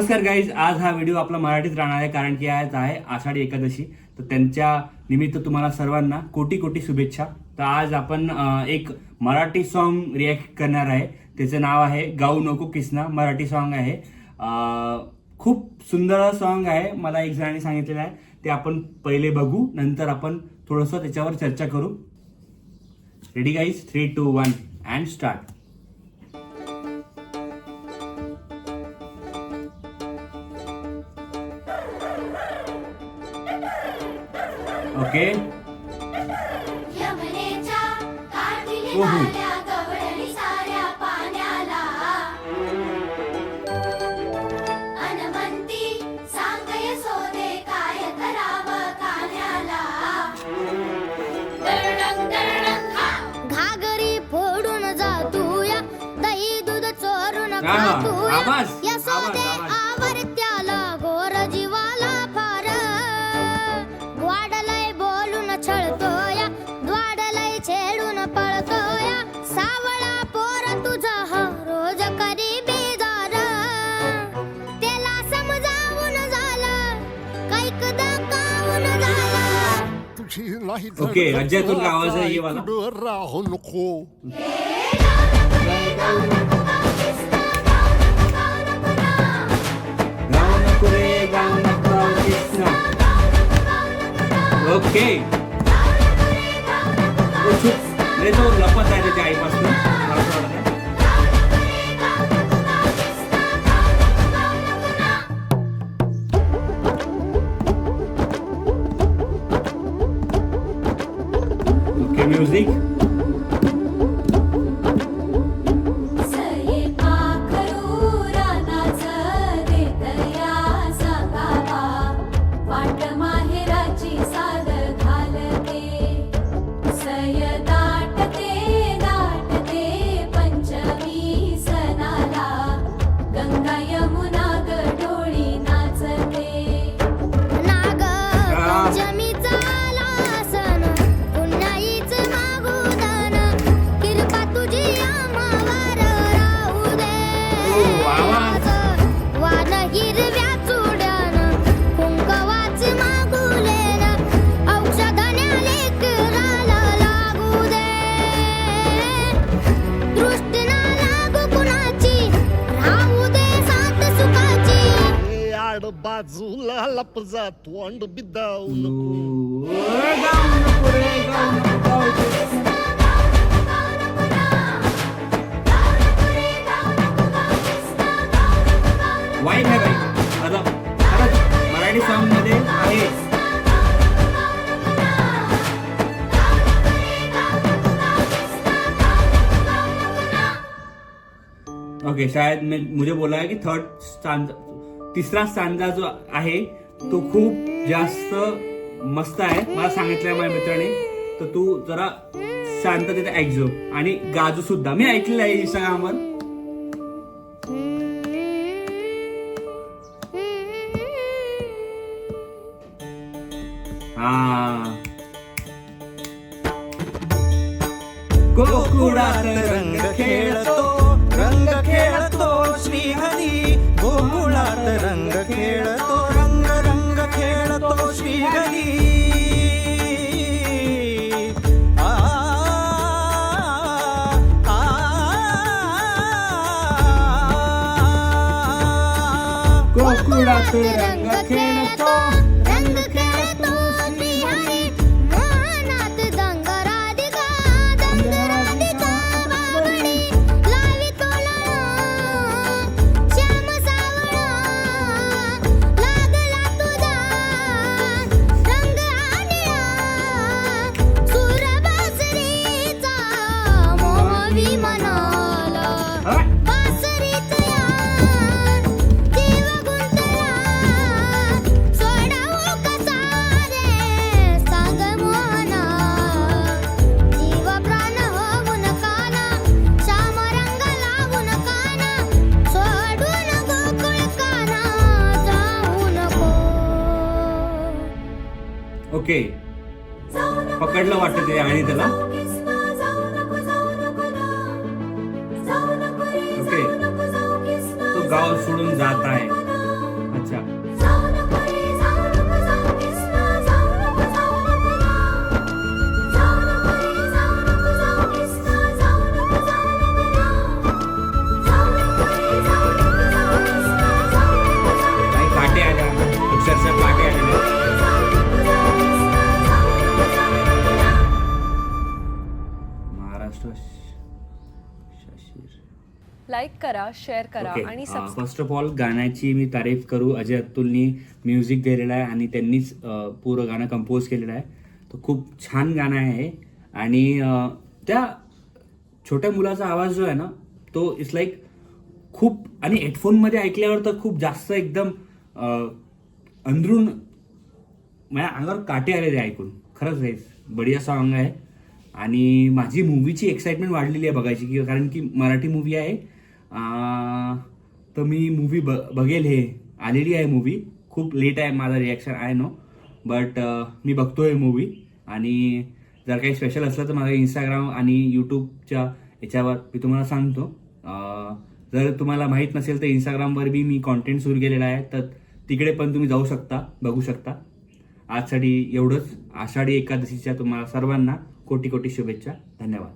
नमस्कार गाईज, आज हा व्हिडिओ आपला मराठीत राहणार आहे कारण की आज आहे आषाढी एकादशी. तर त्यांच्या निमित्त तुम्हाला सर्वांना कोटी कोटी शुभेच्छा. तर आज आपण एक मराठी सॉन्ग रिॲक्ट करणार आहे. त्याचं नाव आहे गाऊ नको किसना. मराठी सॉन्ग आहे. खूप सुंदर सॉन्ग आहे. मला एक जणांनी सांगितलेलं आहे. ते आपण पहिले बघू, नंतर आपण थोडंसं त्याच्यावर चर्चा करू. Ready guys? 3, 2, 1 and start. Okay. यमुनेच्या काठी निघाल्या गवळणी साऱ्या पाण्याला. अनमंती सांगय सोदे काय करावं कान्याला. दरडंग दरडंग हा घागरी फोडून जातूया, दही दूध चोरून आवाज, खातूया. आवाज, यशोदे आवाज. आवर त्याला गोर जीवाला फार. द्वाडलय बोलून छळतोया, द्वाडलय छेडून पळतोया. सावळा पोर तुझा हा रोज करी बेजार. त्याला समजावून झालं, कैकदा कावून झालं. तुझी नाही ओके, अजय तुला आवाज आहे ये वाला. राहू नको. गाऊ नको रे, गाऊ नको किसना. ओके. तो चुप रे, तो लपत आहे त्याच्या आईपासून. मला असं वाटतं. Okay, music. सये पाखरू रानाचं देतया सांगावा. वाट माहेराची साद घालते. सय दाटते पंचमी सणाला. गंगा यमुना गडोळी नाचते. नाग पंचमीचा लासन, पुन्हाईच मागुदन. कृपा तुझी आम्हावर राहू दे. आवाज. वान हिरव्या चुड्यान, कुंकवाच मागुलेन. औषधान्या लेकराला लागू दे. दृष्टी ना लागू कुणाची, राहू दे साथ सुखाची. ए, आड बाजूला लप जा, तोंड बिदाऊ नको. गाऊ नको रे, गाऊ नको किसना. वाईट आहे बाई. आता खरंच मराठी सॉन्ग मध्ये आहे. ओके, शायद मुझे बोला है की तिसरा स्टांजा जो आहे तो खूप जास्त मस्त आहे. मला सांगितलंय माझ्या मित्राने. तर तू जरा शांततेत ऐकजो आणि गाजू सुद्धा. मी ऐकलेलं आहे इंस्टाग्रामवर. हा, गोकुळात रंग खेळतो श्रीहरी. गोकुळात रंग खेळतो, रंग रंग खेळतो श्रीहरी. आ, आ, गोकुळात रंग खेळतो, रंग खेळतो श्रीहरी. मोहनात दंग राधिका, दंग राधिका बावडी. लावितो लळा, श्याम सावळा. लागला तुझा रंग आनिळा. सूर बासरीचा मोहवी मनाला. बासरीत यार जीव गुंतला. सोडावू कसा रे सांग मोहना. जीव प्राण होऊन काना, श्याम रंग लावून काना. सोडून गोकुळ काना जाऊ नको. ओके, पकडलं वाटतं ते आणि त्याला. ओके, तो गाव सोडून जात आहे. लाईक करा, शेअर करा आणि फर्स्ट ऑफ ऑल गाण्याची मी तारीफ करू, अजय अतुलनी म्युझिक दिलेलं आहे आणि त्यांनीच पुरं गाणं कंपोज केलेलं आहे. तर खूप छान गाणं आहे आणि त्या छोट्या मुलाचा आवाज जो आहे ना तो इट्स लाईक खूप, आणि हेडफोनमध्ये ऐकल्यावर तर खूप जास्त एकदम अंदरून माझ्या अंगावर काटे आले ते ऐकून. खरंच आहे बढिया सॉन्ग आहे आणि माझी मूवीची एक्साइटमेंट वाढलेली आहे बघायची, की कारण की मराठी मूवी आहे. तर मी मूवी बघेल. हे आलेली आहे मूवी, खूप लेट आहे माझा रिॲक्शन आय नो, बट मी बघतोय मूवी. आणि जर काही स्पेशल असलं तर माझ्या इंस्टाग्राम आणि यूट्यूबच्या याच्यावर मी तुम्हाला सांगतो. जर तुम्हाला माहीत नसेल तर इंस्टाग्रामवर बी मी कॉन्टेंट सुरू केलेला आहे, तर तिकडे पण तुम्ही जाऊ शकता, बघू शकता. आजसाठी एवढंच. आषाढी एकादशीच्या तुम्हाला सर्वांना कोटी कोटी शुभेच्छा. धन्यवाद.